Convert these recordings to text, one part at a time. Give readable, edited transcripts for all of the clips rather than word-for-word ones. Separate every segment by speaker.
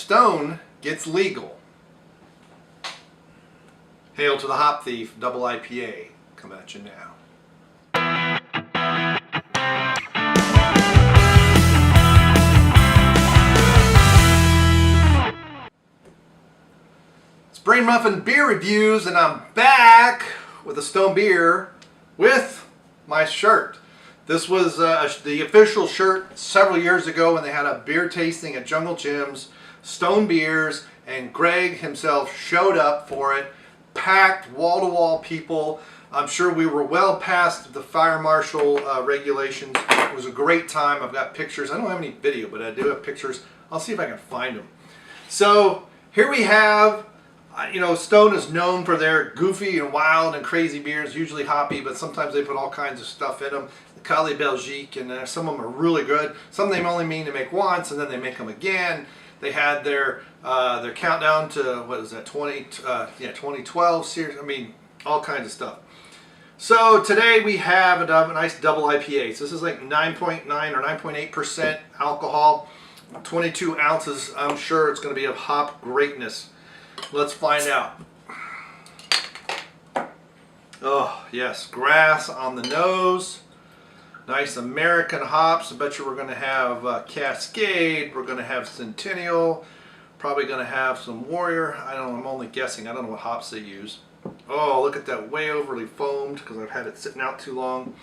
Speaker 1: Stone gets legal. Hail to the Hop Thief, double IPA, coming at you now. It's Brainmuffin Beer Reviews, and I'm back with a Stone beer with my shirt. This was the official shirt several years ago when they had a beer tasting at Jungle Jim's, Stone Beers, and Greg himself showed up for it. Packed, wall-to-wall people. I'm sure we were well past the fire marshal regulations. It was a great time. I've got pictures. I don't have any video, but I do have pictures. I'll see if I can find them. So here we have, Stone is known for their goofy and wild and crazy beers, usually hoppy, but sometimes they put all kinds of stuff in them. The Cali Belgique, and some of them are really good. Some of them only mean to make once, and then they make them again. They had their countdown to, what is that, 2012 series. I mean, all kinds of stuff. So today we have a nice double IPA. So this is like 9.9 or 9.8% alcohol, 22 ounces. I'm sure it's going to be of hop greatness. Let's find out. Oh, yes, grass on the nose. Nice American hops. I bet you we're going to have Cascade. We're going to have Centennial. Probably going to have some Warrior. I don't know. I'm only guessing. I don't know what hops they use. Oh, look at that. Way overly foamed because I've had it sitting out too long.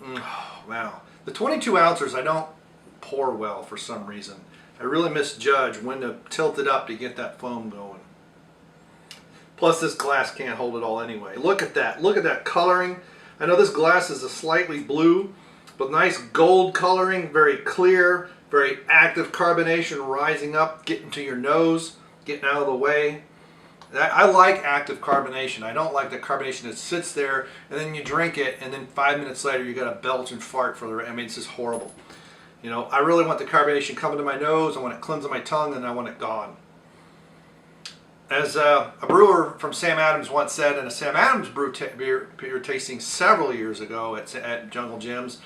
Speaker 1: Oh, wow. The 22 ounces I don't pour well for some reason. I really misjudge when to tilt it up to get that foam going. Plus this glass can't hold it all anyway. Look at that. Look at that coloring. I know this glass is a slightly blue, but nice gold coloring, very clear, very active carbonation rising up, getting to your nose, getting out of the way. I like active carbonation. I don't like the carbonation that sits there and then you drink it and then 5 minutes later you got a belch and fart for the rest. I mean, it's just horrible. I really want the carbonation coming to my nose. I want it cleansing my tongue, and I want it gone. As a brewer from Sam Adams once said in a Sam Adams beer tasting several years ago at Jungle Jim's,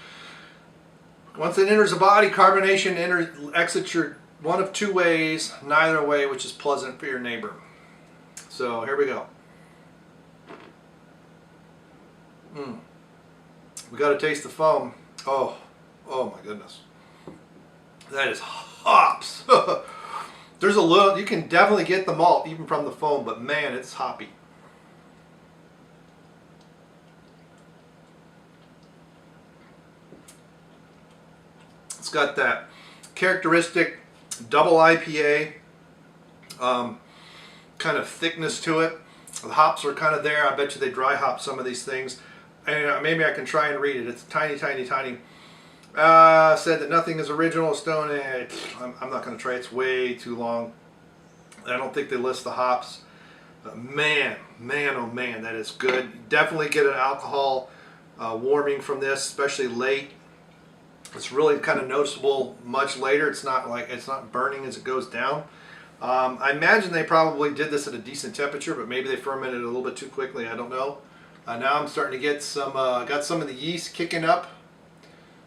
Speaker 1: once it enters the body, carbonation exits your one of two ways, neither way which is pleasant for your neighbor. So here we go. We got to taste the foam. Oh my goodness. That is hops. There's a little, you can definitely get the malt even from the foam, but man, it's hoppy. It's got that characteristic double IPA kind of thickness to it. The hops are kind of there. I bet you they dry hop some of these things. And maybe I can try and read it. It's tiny, tiny, tiny. Said that nothing is original Stone. I'm not going to try. It's way too long. I don't think they list the hops. Man, oh man, that is good. Definitely get an alcohol warming from this, especially late. It's really kind of noticeable much later. It's not burning as it goes down. I imagine they probably did this at a decent temperature, but maybe they fermented it a little bit too quickly. I don't know. Now I'm starting to get some, got some of the yeast kicking up.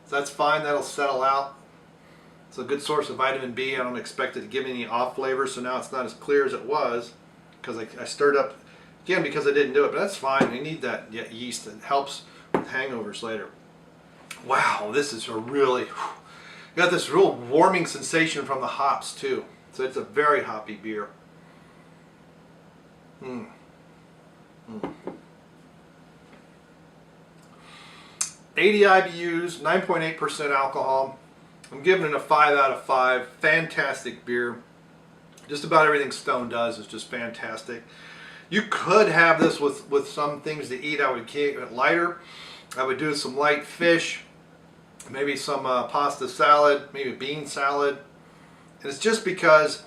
Speaker 1: So that's fine, that'll settle out. It's a good source of vitamin B. I don't expect it to give me any off flavor, so now it's not as clear as it was because I stirred up, again, because I didn't do it, but that's fine. We need that yeast. It helps with hangovers later. Wow, this is a really, got this real warming sensation from the hops too. So it's a very hoppy beer. 80 IBUs, 9.8% alcohol. I'm giving it a 5 out of 5. Fantastic beer. Just about everything Stone does is just fantastic. You could have this with some things to eat. I would keep it lighter. I would do some light fish, maybe some pasta salad, maybe bean salad. And it's just because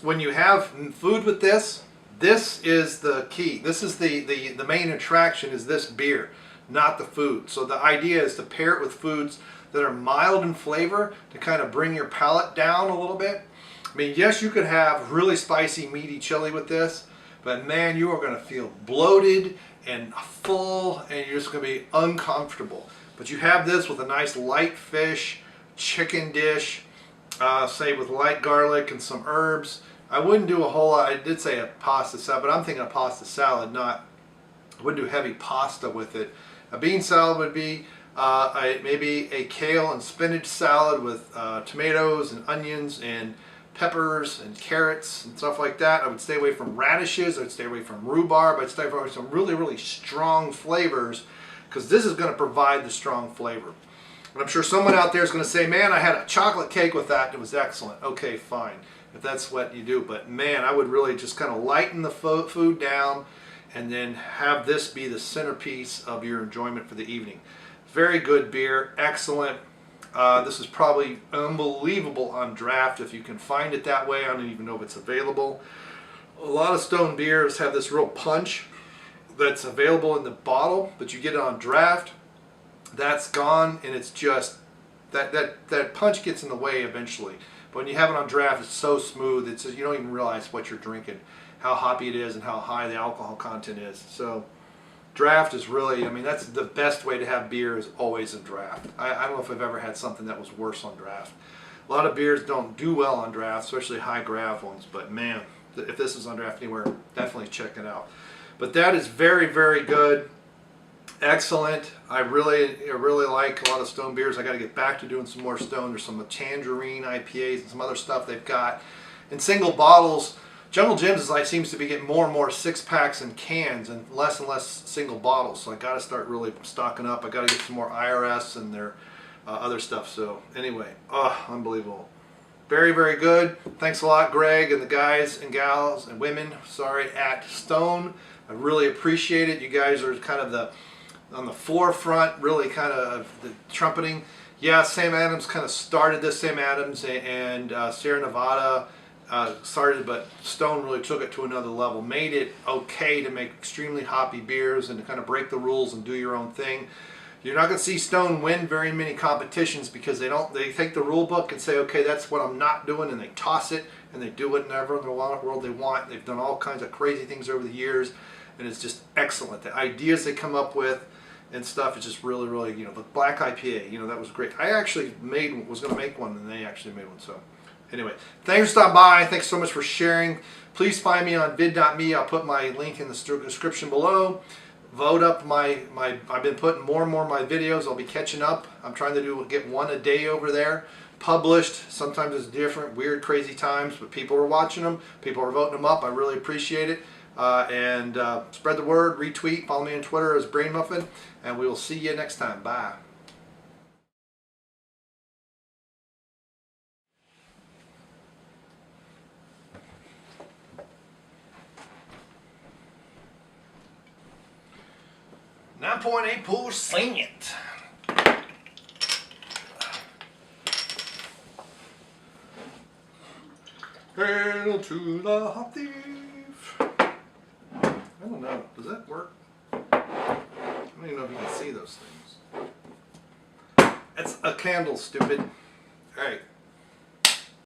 Speaker 1: when you have food with this is the key. This is the main attraction is this beer, not the food. So the idea is to pair it with foods that are mild in flavor to kind of bring your palate down a little bit. I mean, yes, you could have really spicy, meaty chili with this, but man, you are going to feel bloated and full, and you're just going to be uncomfortable. But you have this with a nice light fish, chicken dish, say with light garlic and some herbs. I wouldn't do a whole lot. I did say a pasta salad, but I'm thinking a pasta salad, not, I wouldn't do heavy pasta with it. A bean salad would be maybe a kale and spinach salad with tomatoes and onions and peppers and carrots and stuff like that. I would stay away from radishes. I would stay away from rhubarb. I'd stay away from some really, really strong flavors, because this is going to provide the strong flavor. And I'm sure someone out there is going to say, man, I had a chocolate cake with that and it was excellent. Okay, fine, if that's what you do. But man, I would really just kind of lighten the food down and then have this be the centerpiece of your enjoyment for the evening. Very good beer, excellent. This is probably unbelievable on draft if you can find it that way. I don't even know if it's available. A lot of Stone beers have this real punch that's available in the bottle, but you get it on draft. That's gone, and it's just that punch gets in the way eventually. But when you have it on draft, it's so smooth. It's just, you don't even realize what you're drinking, how hoppy it is, and how high the alcohol content is. So draft is really, I mean, that's the best way to have beer, is always in draft. I don't know if I've ever had something that was worse on draft. A lot of beers don't do well on draft, especially high grav ones, but man, if this is on draft anywhere, definitely check it out. But that is very, very good. Excellent. I really like a lot of Stone beers. I got to get back to doing some more Stone. There's some tangerine IPAs and some other stuff they've got in single bottles. Jungle Jim's seems to be getting more and more 6-packs and cans and less single bottles. So I got to start really stocking up. I got to get some more IRS and their other stuff. So anyway, unbelievable. Very, very good. Thanks a lot, Greg, and the guys and gals and women, at Stone. I really appreciate it. You guys are kind of on the forefront, really kind of the trumpeting. Yeah, Sam Adams kind of started this. Sam Adams and Sierra Nevada started, but Stone really took it to another level, made it okay to make extremely hoppy beers and to kind of break the rules and do your own thing. You're not going to see Stone win very many competitions because they take the rule book and say, okay, that's what I'm not doing, and they toss it and they do it in whatever in the world they want. They've done all kinds of crazy things over the years, and it's just excellent. The ideas they come up with and stuff is just really, really, the black IPA, that was great. I actually was going to make one, and they actually made one. So anyway, thanks for stopping by. Thanks so much for sharing. Please find me on vid.me. I'll put my link in the description below. Vote up I've been putting more and more of my videos. I'll be catching up. I'm trying to get one a day over there published. Sometimes it's different, weird, crazy times, but people are watching them. People are voting them up. I really appreciate it. And spread the word, retweet, follow me on Twitter as Brainmuffin, and we will see you next time. Bye. .8%. Hail to the hop thief. I don't know. Does that work? I don't even know if you can see those things. It's a candle, stupid.